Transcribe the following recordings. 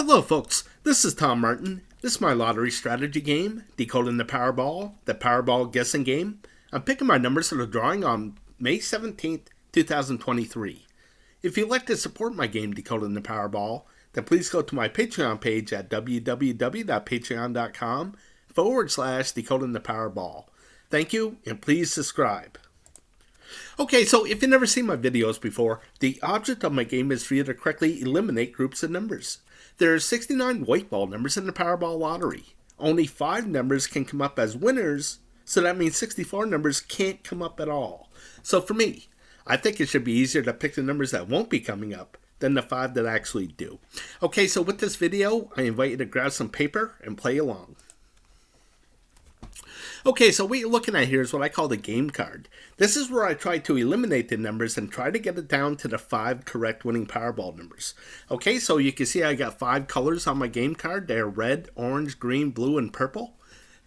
Hello folks, this is Tom Martin. This is my lottery strategy game, Decoding the Powerball guessing game. I'm picking my numbers for the drawing on May 17th, 2023. If you'd like to support my game, Decoding the Powerball, then please go to my Patreon page at www.patreon.com/Decoding the Powerball. Thank you, and please subscribe. Okay, so if you've never seen my videos before, the object of my game is for you to correctly eliminate groups of numbers. There are 69 white ball numbers in the Powerball Lottery. Only 5 numbers can come up as winners, so that means 64 numbers can't come up at all. So for me, I think it should be easier to pick the numbers that won't be coming up than the 5 that actually do. Okay, so with this video, I invite you to grab some paper and play along. Okay, so what you're looking at here is what I call the game card. This is where I try to eliminate the numbers and try to get it down to the 5 correct winning Powerball numbers. Okay, so you can see I got 5 colors on my game card. They're red, orange, green, blue, and purple.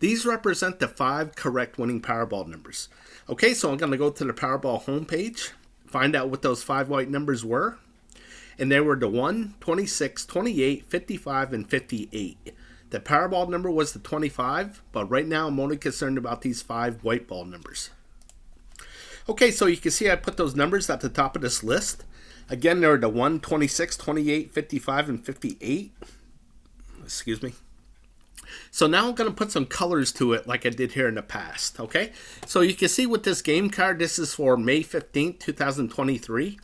These represent the 5 correct winning Powerball numbers. Okay, so I'm going to go to the Powerball homepage, find out what those 5 white numbers were. And they were the 1, 26, 28, 55, and 58. The Powerball number was the 25, but right now I'm only concerned about these 5 white ball numbers. Okay, so you can see I put those numbers at the top of this list. Again, they're the 1, 26, 28, 55, and 58. Excuse me. So now I'm going to put some colors to it like I did here in the past, okay? So you can see with this game card, this is for May 15th, 2023.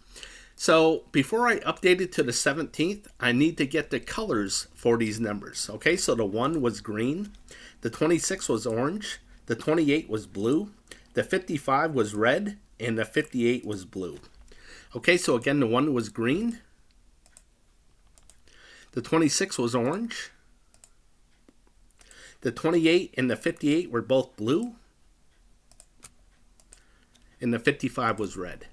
So before I update it to the 17th, I need to get the colors for these numbers. Okay, so the 1 was green, the 26 was orange, the 28 was blue, the 55 was red, and the 58 was blue. Okay, so again, the 1 was green, the 26 was orange, the 28 and the 58 were both blue, and the 55 was red.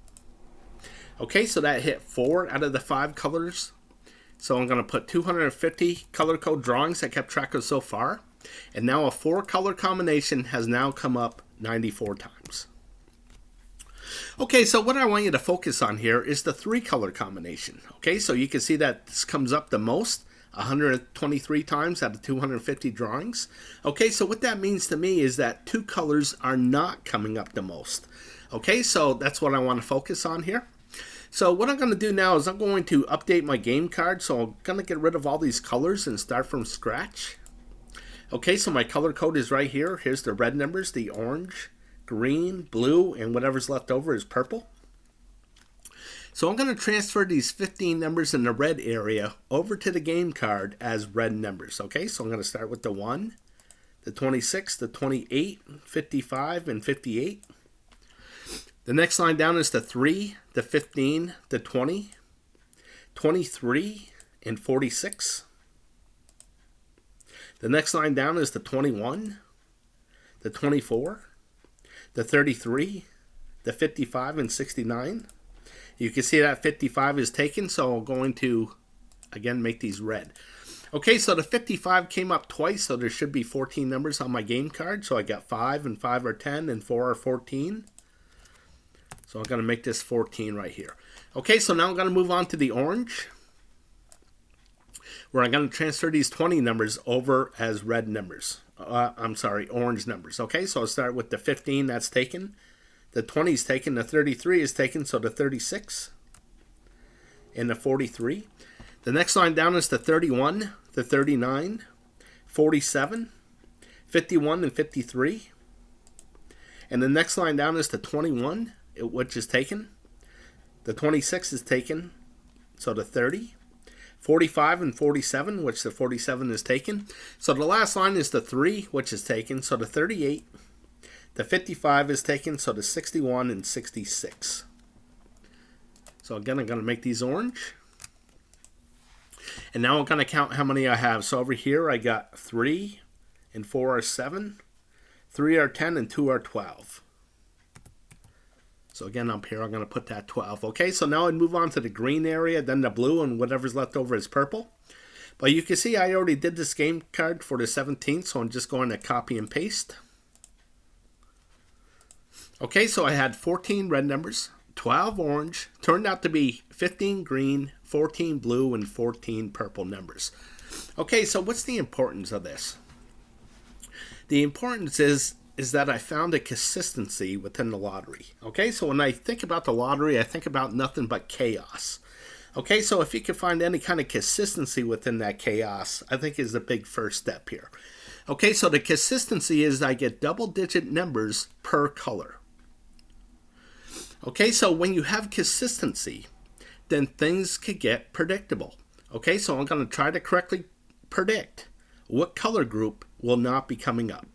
Okay, so that hit 4 out of the 5 colors. So I'm going to put 250 color code drawings I kept track of so far. And now a 4 color combination has now come up 94 times. Okay, so what I want you to focus on here is the 3 color combination. Okay, so you can see that this comes up the most, 123 times out of 250 drawings. Okay, so what that means to me is that 2 colors are not coming up the most. Okay, so that's what I want to focus on here. So what I'm going to do now is I'm going to update my game card. So I'm going to get rid of all these colors and start from scratch. Okay, so my color code is right here. Here's the red numbers, the orange, green, blue, and whatever's left over is purple. So I'm going to transfer these 15 numbers in the red area over to the game card as red numbers. Okay, so I'm going to start with the 1, the 26, the 28, 55, and 58. The next line down is the 3, the 15, the 20, 23, and 46. The next line down is the 21, the 24, the 33, the 55, and 69. You can see that 55 is taken, so I'm going to, again, make these red. Okay, so the 55 came up twice, so there should be 14 numbers on my game card. So I got 5, and 5 are 10, and 4 are 14. So I'm going to make this 14 right here. Okay, so now I'm going to move on to the orange, where I'm going to transfer these 20 numbers over as red numbers. Orange numbers. Okay, so I'll start with the 15, that's taken. The 20 is taken, the 33 is taken, so the 36 and the 43. The next line down is the 31, the 39, 47, 51, and 53. And the next line down is the 21, which is taken. The 26 is taken, so the 30, 45 and 47, which the 47 is taken. So the last line is the 3, which is taken, so the 38, the 55 is taken, so the 61 and 66. So again, I'm going to make these orange. And now I'm going to count how many I have. So over here I got 3 and 4 are 7, 3 are 10, and 2 are 12. So again, up here, I'm going to put that 12. Okay, so now I move on to the green area, then the blue, and whatever's left over is purple. But you can see I already did this game card for the 17th, so I'm just going to copy and paste. Okay, so I had 14 red numbers, 12 orange, turned out to be 15 green, 14 blue, and 14 purple numbers. Okay, so what's the importance of this? The importance is that I found a consistency within the lottery. Okay, so when I think about the lottery, I think about nothing but chaos. Okay, so if you can find any kind of consistency within that chaos, I think is the big first step here. Okay, so the consistency is I get double-digit numbers per color. Okay, so when you have consistency, then things could get predictable. Okay, so I'm going to try to correctly predict what color group will not be coming up.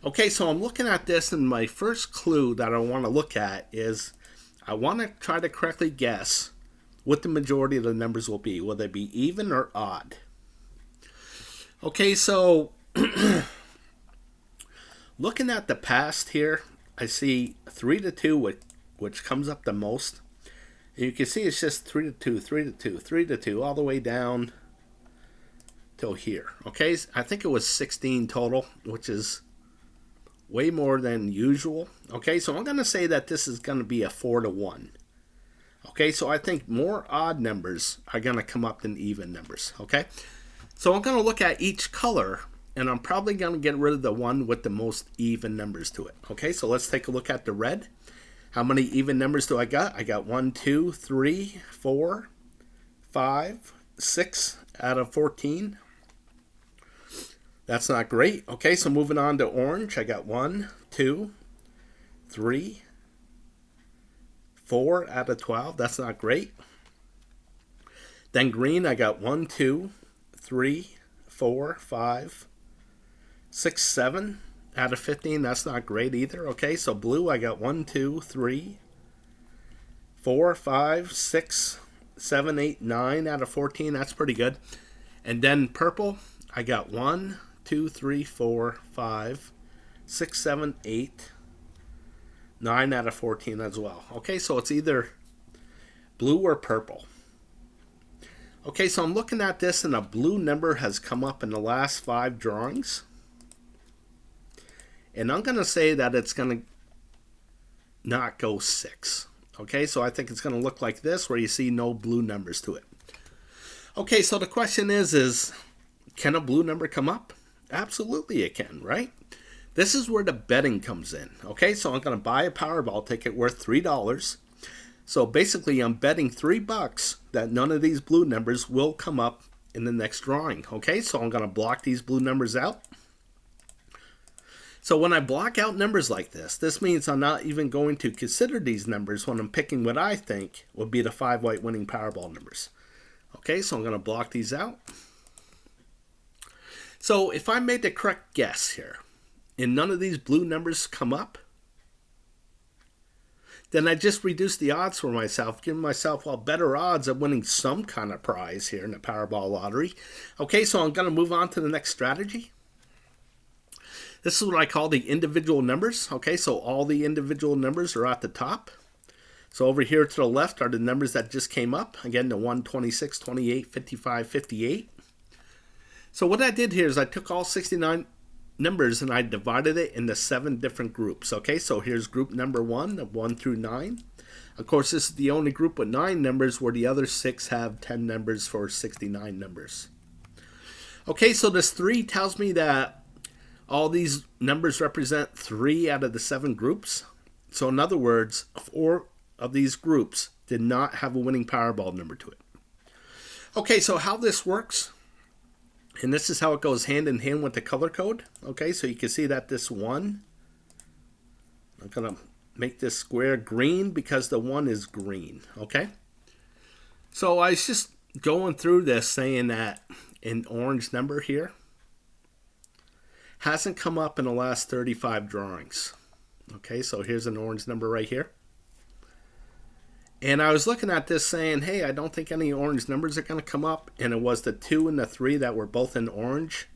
Okay, so I'm looking at this, and my first clue that I want to look at is I want to try to correctly guess what the majority of the numbers will be. Will they be even or odd? Okay, so looking at the past here, I see 3 to 2, which comes up the most. And you can see it's just 3 to 2, 3 to 2, 3 to 2, all the way down till here. Okay, I think it was 16 total, which is way more than usual. Okay, so I'm going to say that this is going to be a 4 to 1. Okay, so I think more odd numbers are going to come up than even numbers. Okay, so I'm going to look at each color, and I'm probably going to get rid of the one with the most even numbers to it. Okay, so let's take a look at the red. How many even numbers do I got? I got 1, 2, 3, 4, 5, 6 out of 14. That's not great. Okay, so moving on to orange, I got 1, 2, 3, 4 out of 12. That's not great. Then green, I got 1, 2, 3, 4, 5, 6, 7 out of 15. That's not great either. Okay, so blue, I got 1, 2, 3, 4, 5, 6, 7, 8, 9 out of 14. That's pretty good. And then purple, I got 1, 2, 3, 4, 5, 6, 7, 8, 9 out of 14 as well. Okay, so it's either blue or purple. Okay, so I'm looking at this, and a blue number has come up in the last 5 drawings. And I'm going to say that it's going to not go 6. Okay, so I think it's going to look like this, where you see no blue numbers to it. Okay, so the question is can a blue number come up? Absolutely it can, right? This is where the betting comes in. Okay, so I'm going to buy a Powerball ticket worth $3. So basically I'm betting $3 that none of these blue numbers will come up in the next drawing. Okay, so I'm going to block these blue numbers out. So when I block out numbers like this means I'm not even going to consider these numbers when I'm picking what I think will be the 5 white winning Powerball numbers. Okay, so I'm going to block these out. So if I made the correct guess here, and none of these blue numbers come up, then I just reduce the odds for myself, giving myself better odds of winning some kind of prize here in the Powerball Lottery. Okay, so I'm going to move on to the next strategy. This is what I call the individual numbers. Okay, so all the individual numbers are at the top. So over here to the left are the numbers that just came up. Again, the 1, 26, 28, 55, 58. So what I did here is I took all 69 numbers and I divided it into 7 different groups. Okay, so here's group number 1, of 1 through 9. Of course, this is the only group with 9 numbers, where the other 6 have 10 numbers for 69 numbers. Okay, so this 3 tells me that all these numbers represent 3 out of the 7 groups. So in other words, 4 of these groups did not have a winning Powerball number to it. Okay, so how this works, and this is how it goes hand in hand with the color code. Okay, so you can see that this 1, I'm going to make this square green because the 1 is green. Okay, so I was just going through this saying that an orange number here hasn't come up in the last 35 drawings. Okay, so here's an orange number right here. And I was looking at this saying, hey, I don't think any orange numbers are going to come up. And it was the 2 and the 3 that were both in orange.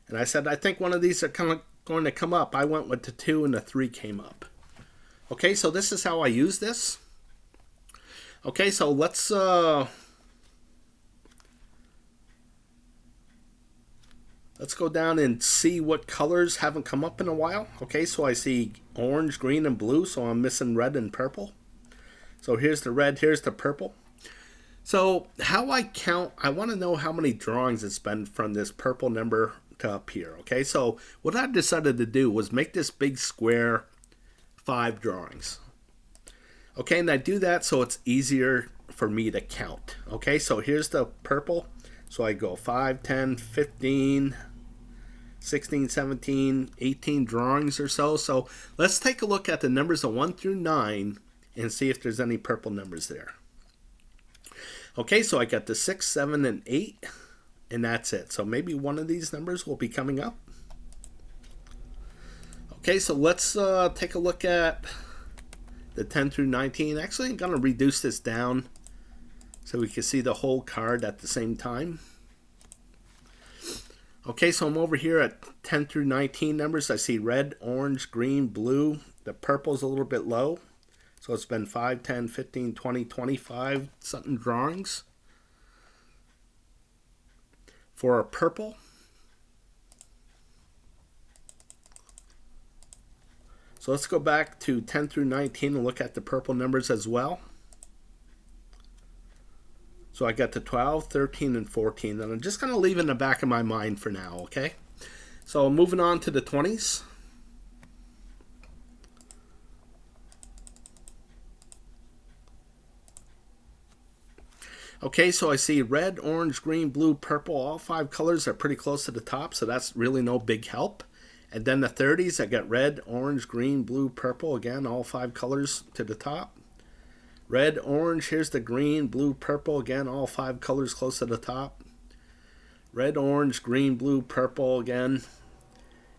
And I said, I think one of these are kind of going to come up. I went with the 2 and the 3 came up. Okay, so this is how I use this. Okay, so let's go down and see what colors haven't come up in a while. Okay, so I see orange, green, and blue, so I'm missing red and purple. So here's the red, here's the purple. So how I count, I want to know how many drawings it's been from this purple number to up here. Okay, so what I decided to do was make this big square 5 drawings. Okay, and I do that so it's easier for me to count. Okay, so here's the purple. So I go 5, 10, 15, 16, 17, 18 drawings or so. So let's take a look at the numbers of 1 through 9 and see if there's any purple numbers there. Okay, so I got the 6, 7, and 8, and that's it. So maybe one of these numbers will be coming up. Okay, so let's take a look at the 10 through 19. Actually, I'm going to reduce this down so we can see the whole card at the same time. Okay, so I'm over here at 10 through 19 numbers. I see red, orange, green, blue. The purple's a little bit low. So it's been 5, 10, 15, 20, 25 something drawings for a purple. So let's go back to 10 through 19 and look at the purple numbers as well. So I got the 12, 13, and 14. And I'm just going to leave in the back of my mind for now, okay? So moving on to the 20s. Okay, so I see red, orange, green, blue, purple. All 5 colors are pretty close to the top, so that's really no big help. And then the 30s, I got red, orange, green, blue, purple. Again, all 5 colors to the top. Red, orange, here's the green, blue, purple. Again, all 5 colors close to the top. Red, orange, green, blue, purple again.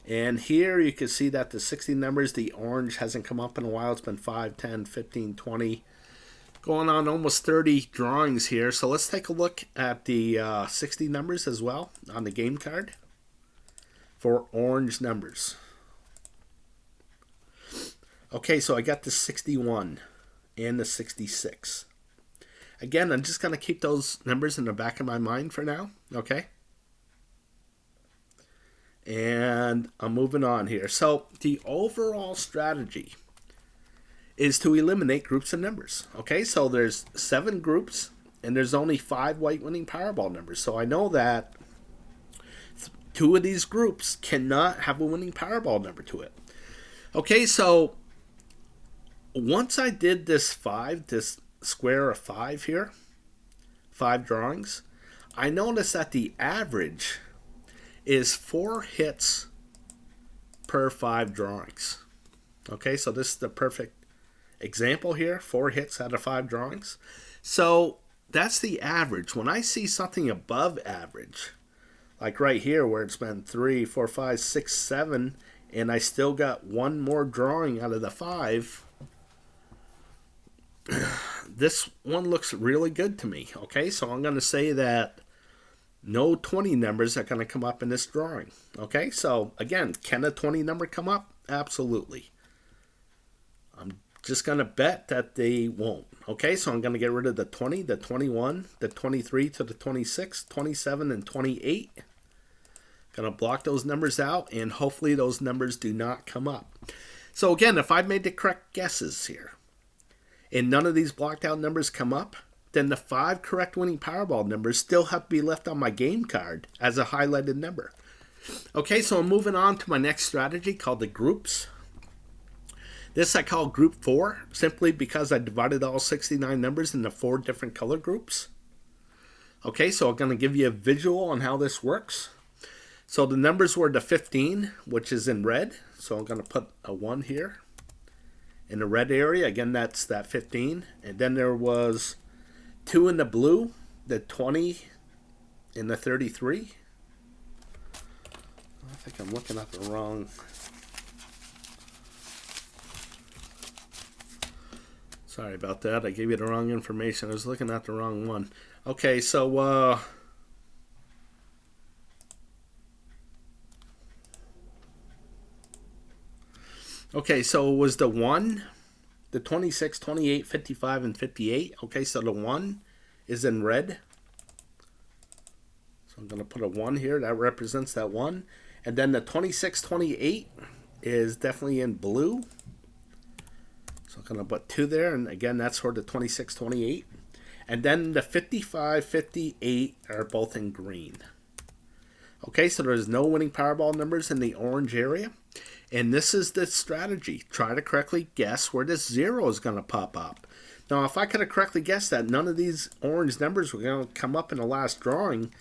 And here you can see that the 60 numbers, the orange hasn't come up in a while. It's been 5, 10, 15, 20. Going on almost 30 drawings here. So let's take a look at the 60 numbers as well on the game card for orange numbers. Okay, so I got the 61 and the 66. Again, I'm just going to keep those numbers in the back of my mind for now. Okay. And I'm moving on here. So the overall strategy is to eliminate groups of numbers. Okay, so there's 7 groups and there's only 5 white winning Powerball numbers. So I know that 2 of these groups cannot have a winning Powerball number to it. Okay, so once I did this square of 5 here, 5 drawings, I noticed that the average is 4 hits per 5 drawings. Okay, so this is the perfect example here, 4 hits out of 5 drawings. So that's the average. When I see something above average, like right here where it's been 3, 4, 5, 6, 7, and I still got 1 more drawing out of the 5, this one looks really good to me. Okay, so I'm going to say that no 20 numbers are going to come up in this drawing. Okay, so again, can a 20 number come up? Absolutely. I'm just going to bet that they won't. Okay, so I'm going to get rid of the 20, the 21, the 23 to the 26, 27, and 28. Going to block those numbers out, and hopefully those numbers do not come up. So again, if I've made the correct guesses here, and none of these blocked out numbers come up, then the 5 correct winning Powerball numbers still have to be left on my game card as a highlighted number. Okay, so I'm moving on to my next strategy called the groups. This I call group 4, simply because I divided all 69 numbers into 4 different color groups. Okay, so I'm going to give you a visual on how this works. So the numbers were the 15, which is in red. So I'm going to put a 1 here. In the red area, again, that's that 15. And then there was 2 in the blue, the 20, and the 33. I think I'm looking at the wrong. Sorry about that. I gave you the wrong information. I was looking at the wrong one. Okay, so okay, so it was the 1, the 26, 28, 55, and 58. Okay, so the 1 is in red. So I'm going to put a 1 here. That represents that 1. And then the 26, 28 is definitely in blue. So So I'm going to put 2 there, and again, that's for the 26, 28. And then the 55, 58 are both in green. Okay, so there's no winning Powerball numbers in the orange area. And this is the strategy. Try to correctly guess where this 0 is going to pop up. Now, if I could have correctly guessed that none of these orange numbers were going to come up in the last drawing,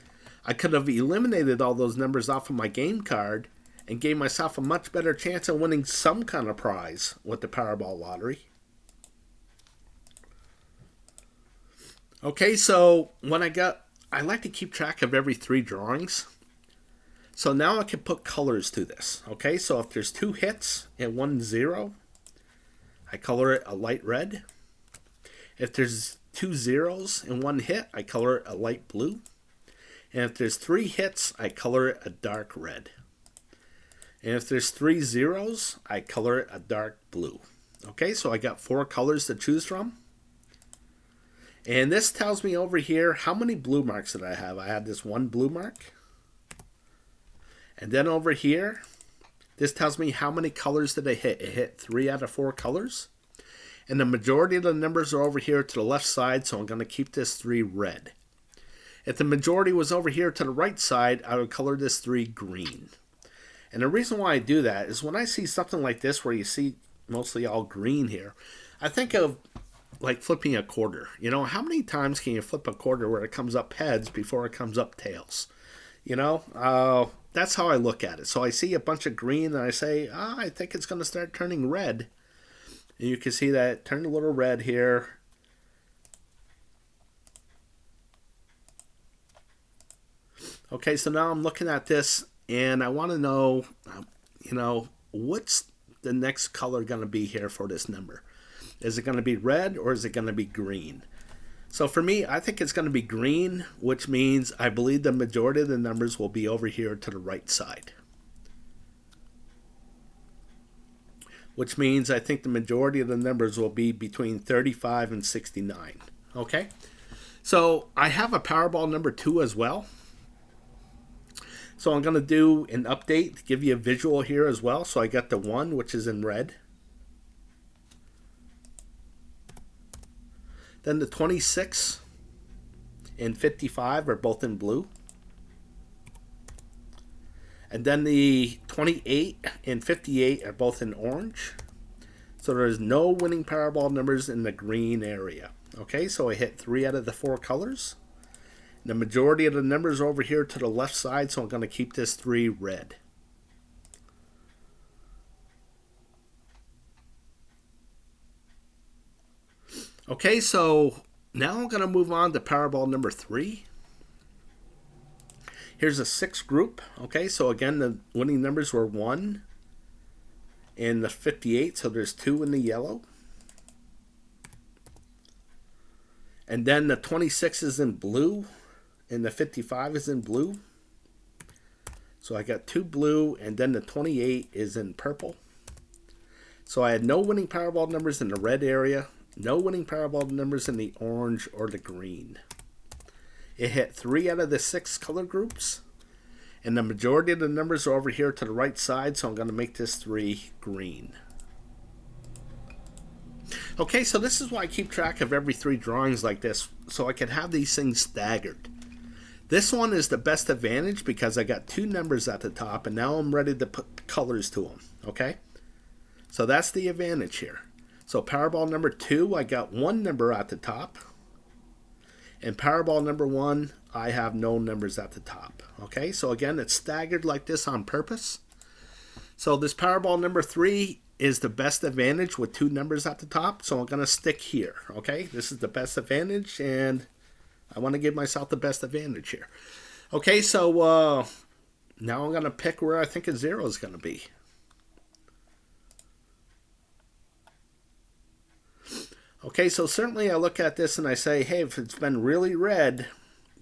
I could have eliminated all those numbers off of my game card and gave myself a much better chance of winning some kind of prize with the Powerball Lottery. Okay, so when I like to keep track of every 3 drawings. So now I can put colors to this. Okay, so if there's 2 hits and 1 0, I color it a light red. If there's 2 zeros and 1 hit, I color it a light blue. And if there's 3 hits, I color it a dark red. And if there's 3 zeros, I color it a dark blue. Okay, so I got 4 colors to choose from. And this tells me over here how many blue marks did I have. I had this 1 blue mark. And then over here, this tells me how many colors did I hit. It hit 3 out of 4 colors. And the majority of the numbers are over here to the left side, so I'm going to keep this 3 red. If the majority was over here to the right side, I would color this 3 green. And the reason why I do that is when I see something like this where you see mostly all green here, I think of like flipping a quarter. You know, how many times can you flip a quarter where it comes up heads before it comes up tails? You know, that's how I look at it. So I see a bunch of green and I say, I think it's going to start turning red. And you can see that it turned a little red here. Okay, so now I'm looking at this and I want to know, what's the next color going to be here for this number? Is it going to be red or is it going to be green? So for me, I think it's going to be green, which means I believe the majority of the numbers will be over here to the right side. Which means I think the majority of the numbers will be between 35 and 69. Okay? So I have a Powerball number 2 as well. So I'm going to do an update to give you a visual here as well. So I got the 1, which is in red. Then the 26 and 55 are both in blue. And then the 28 and 58 are both in orange. So there's no winning Powerball numbers in the green area. Okay, so I hit 3 out of the 4 colors. The majority of the numbers are over here to the left side, so I'm going to keep this 3 red. Okay, so now I'm going to move on to Powerball number 3. Here's a 6 group. Okay, so again, the winning numbers were 1 and the 58, so there's 2 in the yellow. And then the 26 is in blue and the 55 is in blue. So I got 2 blue and then the 28 is in purple. So I had no winning Powerball numbers in the red area. No winning Powerball numbers in the orange or the green. It hit 3 out of the 6 color groups. And the majority of the numbers are over here to the right side, so I'm going to make this 3 green. Okay, so this is why I keep track of every 3 drawings like this, so I can have these things staggered. This one is the best advantage because I got 2 numbers at the top, and now I'm ready to put colors to them. Okay? So that's the advantage here. So Powerball number 2, I got 1 number at the top. And Powerball number 1, I have no numbers at the top. Okay, so again, it's staggered like this on purpose. So this Powerball number 3 is the best advantage with 2 numbers at the top. So I'm going to stick here. Okay, this is the best advantage, and I want to give myself the best advantage here. Okay, so now I'm going to pick where I think a 0 is going to be. Okay, so certainly I look at this and I say, hey, if it's been really red,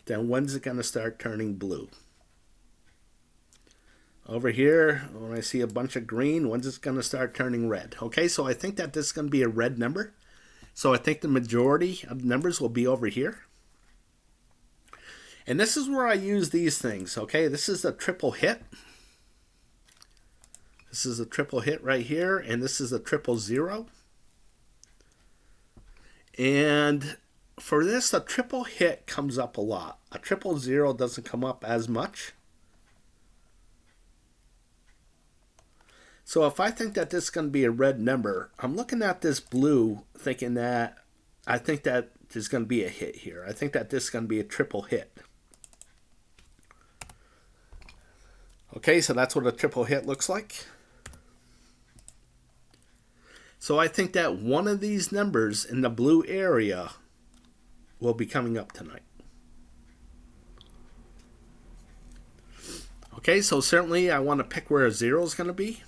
then when's it going to start turning blue? Over here, when I see a bunch of green, when's it going to start turning red? Okay, so I think that this is going to be a red number. So I think the majority of the numbers will be over here. And this is where I use these things, okay? This is a triple hit. This is a triple hit right here, and this is a triple 0. And for this, a triple hit comes up a lot. A triple zero doesn't come up as much. So if I think that this is going to be a red number, I'm looking at this blue thinking that I think that there's going to be a hit here. I think that this is going to be a triple hit. Okay, so that's what a triple hit looks like. So I think that one of these numbers in the blue area will be coming up tonight. Okay, so certainly I want to pick where a 0 is going to be.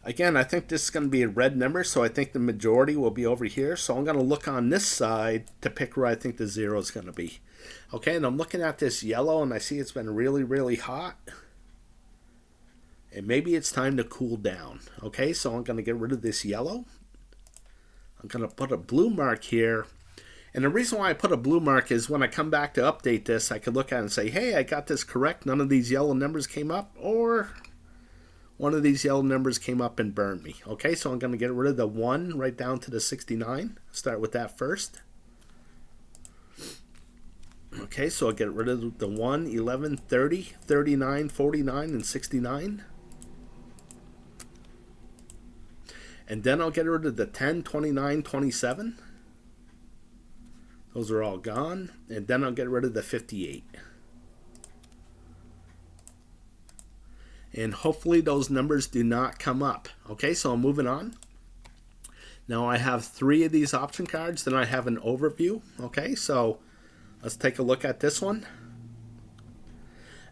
Again, I think this is going to be a red number, so I think the majority will be over here. So I'm going to look on this side to pick where I think the 0 is going to be. Okay, and I'm looking at this yellow, and I see it's been really, really hot. And maybe it's time to cool down. Okay, so I'm going to get rid of this yellow. I'm going to put a blue mark here. And the reason why I put a blue mark is when I come back to update this, I could look at it and say, hey, I got this correct. None of these yellow numbers came up. Or one of these yellow numbers came up and burned me. Okay, so I'm going to get rid of the 1 right down to the 69. Start with that first. Okay, so I'll get rid of the 1, 11, 30, 39, 49, and 69. And then I'll get rid of the 10, 29, 27. Those are all gone. And then I'll get rid of the 58. And hopefully those numbers do not come up. Okay, so I'm moving on. Now I have 3 of these option cards. Then I have an overview. Okay, so let's take a look at this one.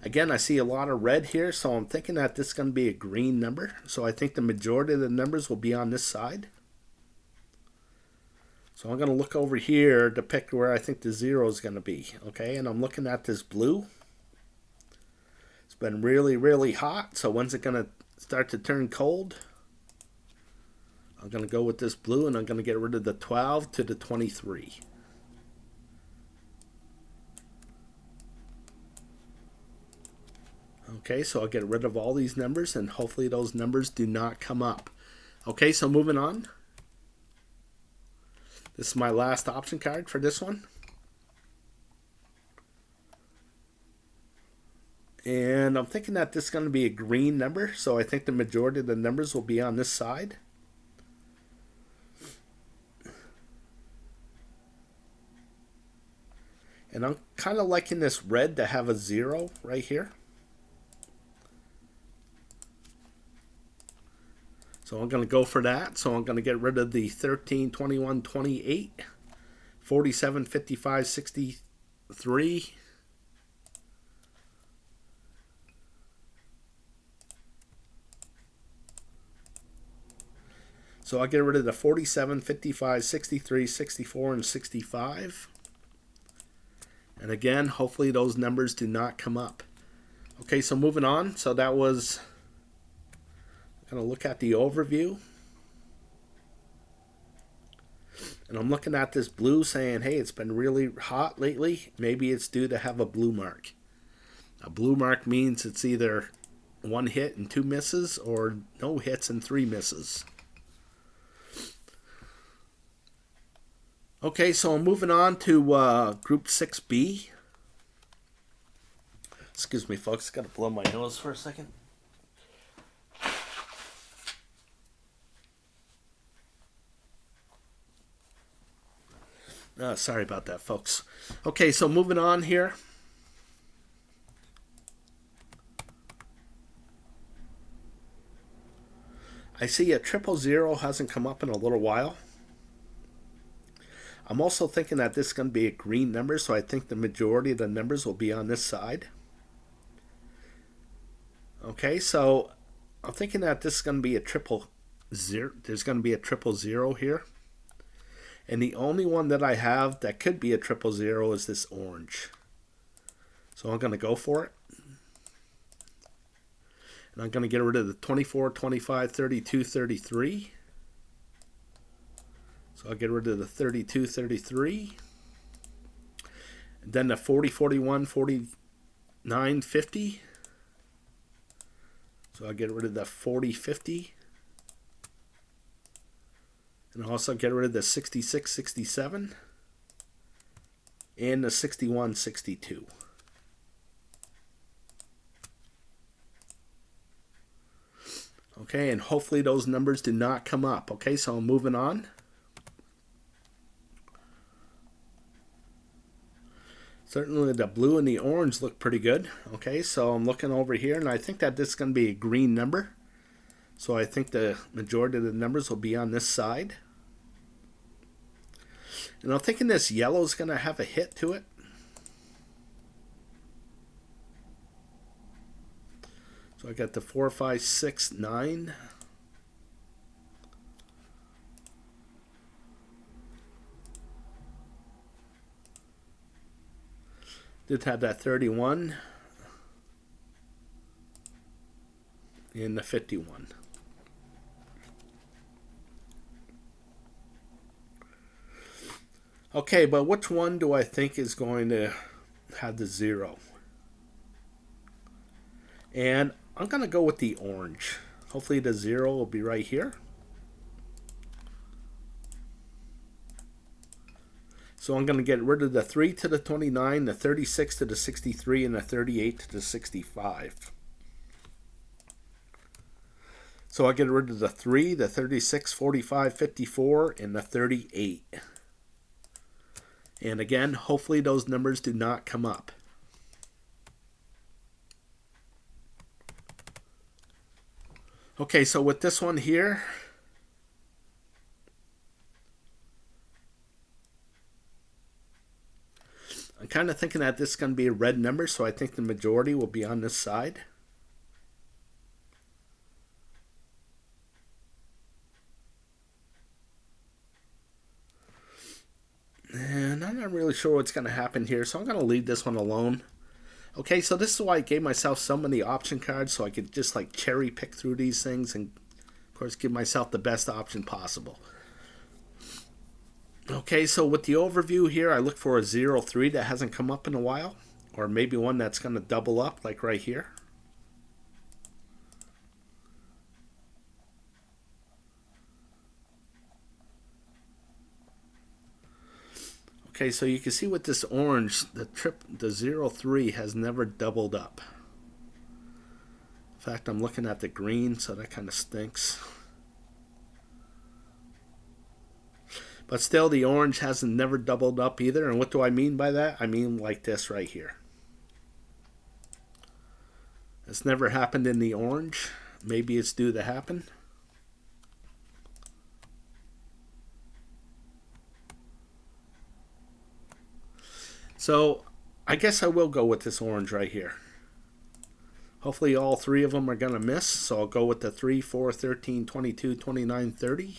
Again, I see a lot of red here, so I'm thinking that this is going to be a green number. So I think the majority of the numbers will be on this side. So I'm going to look over here to pick where I think the 0 is going to be. Okay, and I'm looking at this blue. It's been really, really hot, so when's it going to start to turn cold? I'm going to go with this blue, and I'm going to get rid of the 12 to the 23. Okay, so I'll get rid of all these numbers, and hopefully those numbers do not come up. Okay, so moving on. This is my last option card for this one. And I'm thinking that this is going to be a green number, so I think the majority of the numbers will be on this side. And I'm kind of liking this red to have a 0 right here. So I'm going to go for that. So I'm going to get rid of the 13, 21, 28, 47, 55, 63. So I'll get rid of the 47, 55, 63, 64, and 65. And again, hopefully those numbers do not come up. Okay, so moving on. So that was... I'm going to look at the overview. And I'm looking at this blue saying, hey, it's been really hot lately. Maybe it's due to have a blue mark. A blue mark means it's either 1 hit and 2 misses or no hits and 3 misses. Okay, so I'm moving on to Group 6B. Excuse me, folks. Got to blow my nose for a second. Sorry about that, folks. Okay, so moving on here. I see a 000 hasn't come up in a little while. I'm also thinking that this is going to be a green number, so I think the majority of the numbers will be on this side. Okay, so I'm thinking that this is going to be a 000. There's going to be a 000 here. And the only one that I have that could be a 000 is this orange. So I'm going to go for it. And I'm going to get rid of the 24, 25, 32, 33. So I'll get rid of the 32, 33. And then the 40, 41, 49, 50. So I'll get rid of the 40, 50. And I'll also get rid of the 66, 67. And the 61, 62. Okay, and hopefully those numbers do not come up. Okay, so I'm moving on. Certainly the blue and the orange look pretty good. Okay, so I'm looking over here, and I think that this is going to be a green number. So I think the majority of the numbers will be on this side. And I'm thinking this yellow is going to have a hit to it. So I got the 4, 5, 6, 9. Did have that 31 and the 51. Okay, but which one do I think is going to have the 0? And I'm going to go with the orange. Hopefully the 0 will be right here. So I'm going to get rid of the 3 to the 29, the 36 to the 63, and the 38 to the 65. So I get rid of the 3, the 36, 45, 54, and the 38. And again, hopefully those numbers do not come up. Okay, so with this one here, I'm kind of thinking that this is going to be a red number, so I think the majority will be on this side. And I'm not really sure what's going to happen here, so I'm going to leave this one alone. Okay, so this is why I gave myself so many option cards, so I could just like cherry pick through these things and, of course, give myself the best option possible. Okay, so with the overview here, I look for a 0-3 that hasn't come up in a while, or maybe one that's going to double up, like right here. Okay, so you can see with this orange, the 0-3 has never doubled up. In fact, I'm looking at the green, so that kind of stinks. But still, the orange hasn't never doubled up either. And what do I mean by that? I mean like this right here. It's never happened in the orange. Maybe it's due to happen. So I guess I will go with this orange right here. Hopefully all three of them are going to miss. So I'll go with the 3, 4, 13, 22, 29, 30.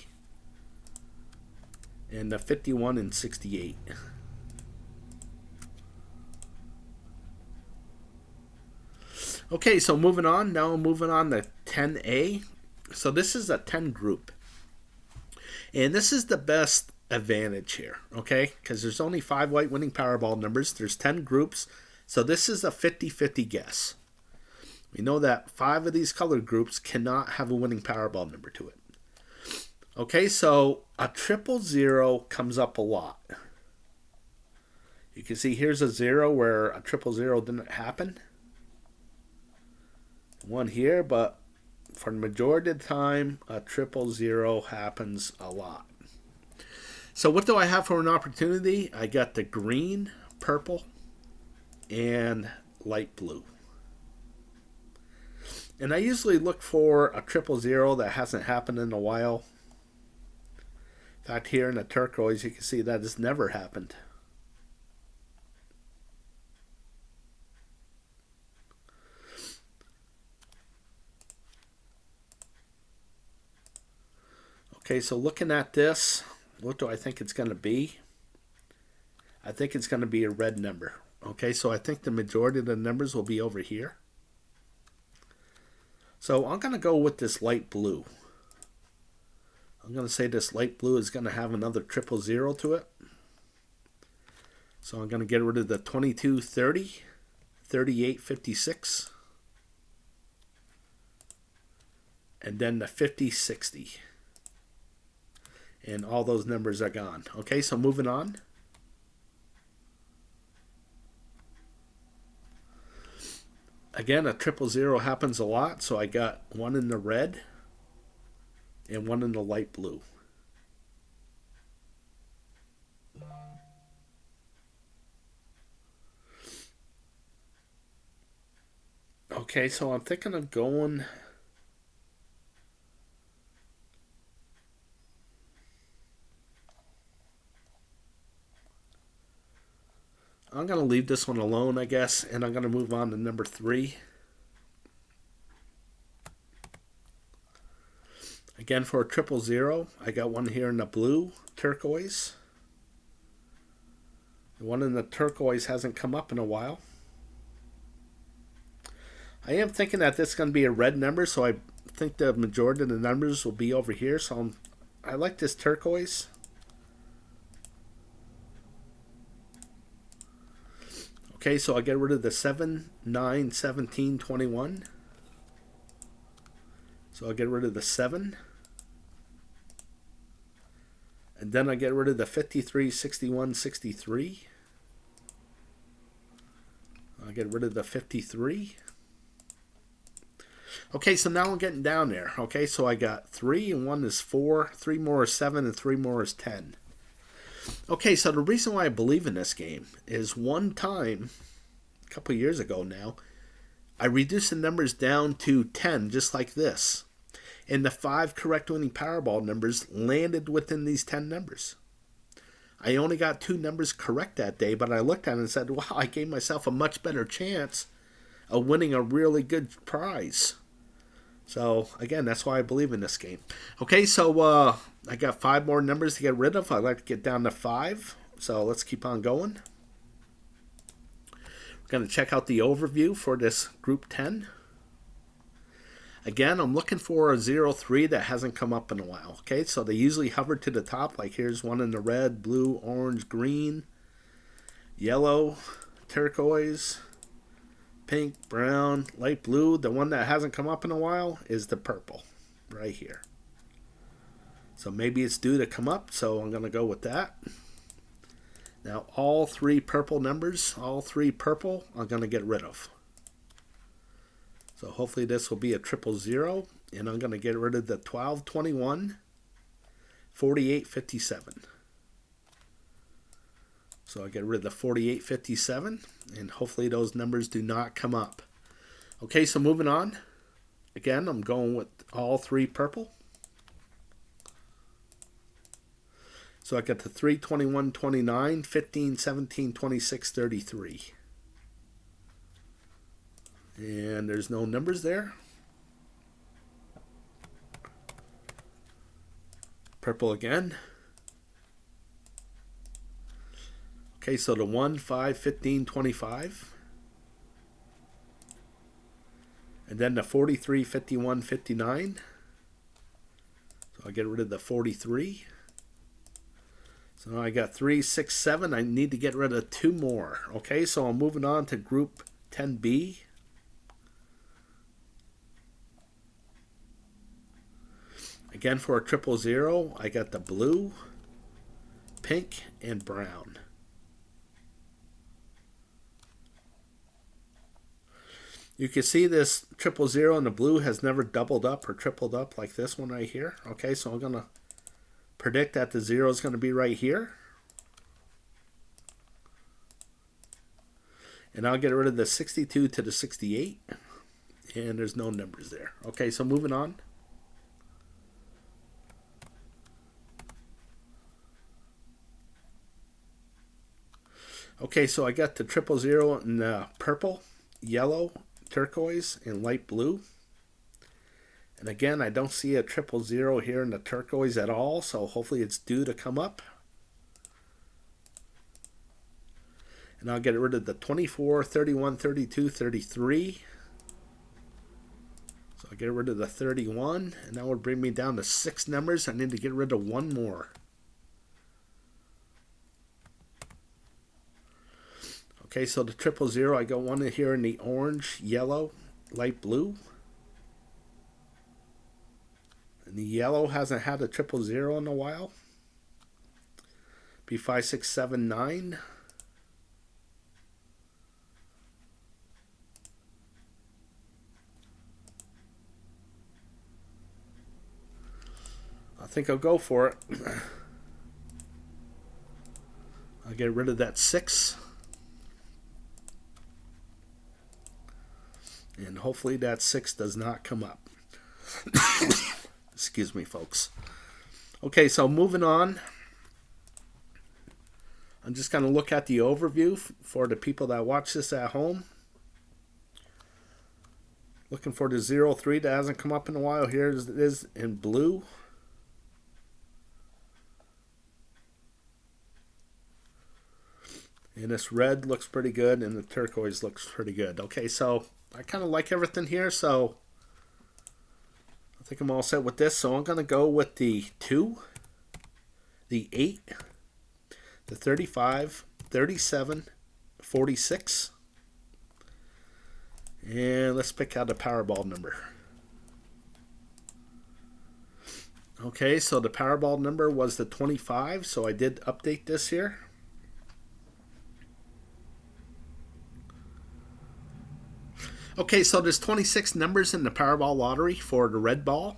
And the 51 and 68. Okay, so moving on. Now I'm moving on to 10A. So this is a 10 group. And this is the best advantage here, okay? Because there's only 5 white winning Powerball numbers. There's 10 groups. So this is a 50-50 guess. We know that 5 of these colored groups cannot have a winning Powerball number to it. Okay, so a 000 comes up a lot. You can see here's a 0 where a 000 didn't happen. One here, but for the majority of the time, a 000 happens a lot. So what do I have for an opportunity? I got the green, purple, and light blue. And I usually look for a 000 that hasn't happened in a while. In fact, here in the turquoise, you can see that has never happened. Okay, so looking at this, what do I think it's going to be? I think it's going to be a red number. Okay, so I think the majority of the numbers will be over here. So I'm going to go with this light blue. I'm going to say this light blue is going to have another 000 to it. So I'm going to get rid of the 2230, 3856, and then the 50, 60. And all those numbers are gone. Okay, so moving on. Again, a 000 happens a lot, so I got one in the red and one in the light blue. Okay, so I'm thinking of going... I'm going to leave this one alone, I guess, and I'm going to move on to number 3. Again, for a 000, I got one here in the blue, turquoise. The one in the turquoise hasn't come up in a while. I am thinking that this is going to be a red number, so I think the majority of the numbers will be over here. So I like this turquoise. Okay, so I get rid of the 7, 9, 17, 21. So I'll get rid of the 7. And then I get rid of the 53, 61, 63. I'll get rid of the 53. Okay, so now I'm getting down there. Okay, so I got 3 and 1 is 4, 3 more is 7, and 3 more is 10. Okay, so the reason why I believe in this game is one time, a couple years ago now, I reduced the numbers down to 10, just like this. And the 5 correct winning Powerball numbers landed within these 10 numbers. I only got 2 numbers correct that day, but I looked at it and said, wow, I gave myself a much better chance of winning a really good prize. So, again, that's why I believe in this game. Okay, so I got 5 more numbers to get rid of. I'd like to get down to 5. So let's keep on going. We're going to check out the overview for this group 10. Again, I'm looking for a 03 that hasn't come up in a while. Okay, so they usually hover to the top. Like here's one in the red, blue, orange, green, yellow, turquoise, pink, brown, light blue. The one that hasn't come up in a while is the purple right here. So maybe it's due to come up, so I'm going to go with that. Now all 3 purple numbers, all 3 purple, I'm going to get rid of. So hopefully this will be a 000, and I'm going to get rid of the 12, 21, 48, 57. So I get rid of the 48, 57, and hopefully those numbers do not come up. Okay, so moving on. Again, I'm going with all 3 purple. So I got the 3, 21, 29, 15, 17, 26, 33. And there's no numbers there. Purple again. Okay, so the 1, 5, 15, 25. And then the 43, 51, 59. So I'll get rid of the 43. So now I got 3, 6, 7. I need to get rid of 2 more. Okay, so I'm moving on to group 10B. Again, for a 000, I got the blue, pink, and brown. You can see this 000 in the blue has never doubled up or tripled up like this one right here. Okay, so I'm going to predict that the 0 is going to be right here. And I'll get rid of the 62 to the 68. And there's no numbers there. Okay, so moving on. Okay, so I got the 000 in purple, yellow, turquoise, and light blue. And again, I don't see a 000 here in the turquoise at all, so hopefully it's due to come up. And I'll get rid of the 24, 31, 32, 33. So I'll get rid of the 31, and that would bring me down to 6 numbers. I need to get rid of 1 more. Okay, so the 000, I got one here in the orange, yellow, light blue. And the yellow hasn't had a 000 in a while. Be 5, 6, 7, 9. I think I'll go for it. I'll get rid of that 6. And hopefully that 6 does not come up. Excuse me, folks. Okay, so moving on. I'm just going to look at the overview for the people that watch this at home. Looking for the 03 that hasn't come up in a while. Here it is in blue. And this red looks pretty good, and the turquoise looks pretty good. Okay, so I kind of like everything here, so I think I'm all set with this. So I'm going to go with the 2, the 8, the 35, 37, 46. And let's pick out a Powerball number. Okay, so the Powerball number was the 25, so I did update this here. Okay, so there's 26 numbers in the Powerball Lottery for the red ball.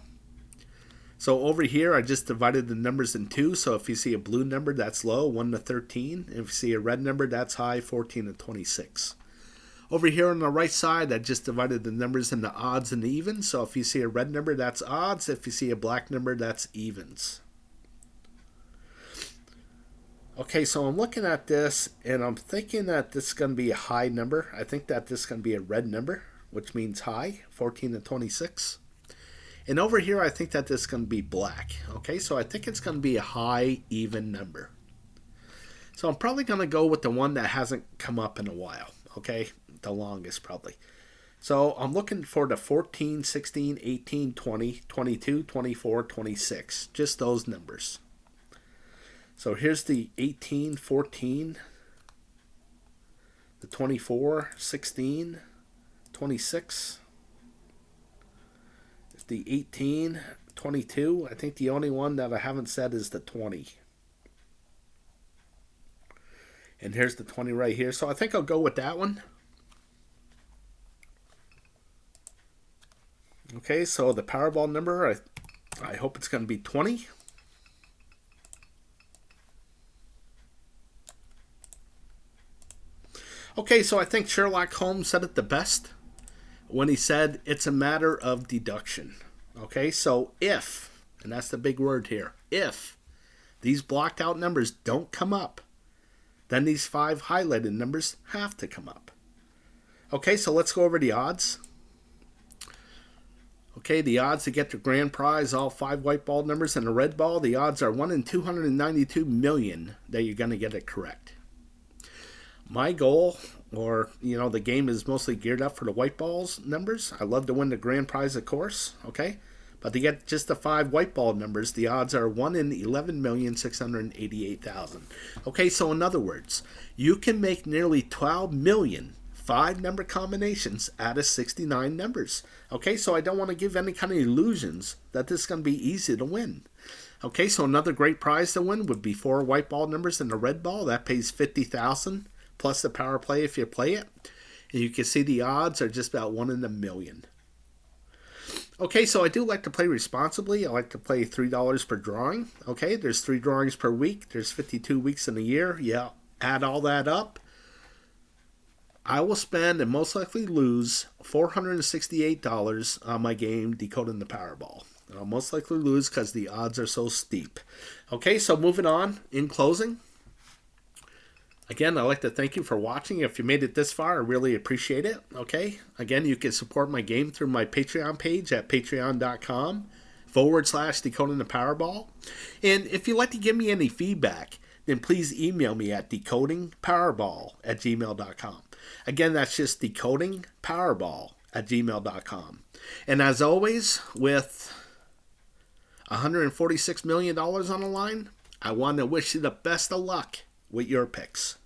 So over here, I just divided the numbers in 2. So if you see a blue number, that's low, 1 to 13. If you see a red number, that's high, 14 to 26. Over here on the right side, I just divided the numbers into odds and evens. So if you see a red number, that's odds. If you see a black number, that's evens. Okay, so I'm looking at this, and I'm thinking that this is going to be a high number. I think that this is going to be a red number, which means high, 14 to 26. And over here, I think that this is going to be black. Okay, so I think it's going to be a high, even number. So I'm probably going to go with the one that hasn't come up in a while. Okay, the longest probably. So I'm looking for the 14, 16, 18, 20, 22, 24, 26. Just those numbers. So here's the 18, 14, the 24, 16, 26, the 18, 22. I think the only one that I haven't said is the 20. And here's the 20 right here. So I think I'll go with that one. Okay, so the Powerball number, I hope it's going to be 20. Okay, so I think Sherlock Holmes said it the best when he said it's a matter of deduction. Okay, so if, and that's the big word here, if these blocked out numbers don't come up, then these 5 highlighted numbers have to come up. Okay, so let's go over the odds. Okay, the odds to get the grand prize, all 5 white ball numbers and a red ball, the odds are 1 in 292 million that you're going to get it correct. My goal, or the game is mostly geared up for the white balls numbers. I love to win the grand prize, of course, okay? But to get just the 5 white ball numbers, the odds are 1 in 11,688,000. Okay, so in other words, you can make nearly 12 million 5-number combinations out of 69 numbers. Okay, so I don't want to give any kind of illusions that this is going to be easy to win. Okay, so another great prize to win would be 4 white ball numbers and a red ball. That pays $50,000 plus the power play if you play it. And you can see the odds are just about 1 in a million. Okay, so I do like to play responsibly. I like to play $3 per drawing. Okay, there's 3 drawings per week. There's 52 weeks in a year. Yeah, add all that up. I will spend and most likely lose $468 on my game Decoding the Powerball. And I'll most likely lose because the odds are so steep. Okay, so moving on, in closing. Again, I'd like to thank you for watching. If you made it this far, I really appreciate it. Okay, again, you can support my game through my Patreon page at patreon.com/Decoding the Powerball. And if you'd like to give me any feedback, then please email me at decodingpowerball@gmail.com. Again, that's just decodingpowerball@gmail.com. And as always, with $146 million on the line, I want to wish you the best of luck with your picks.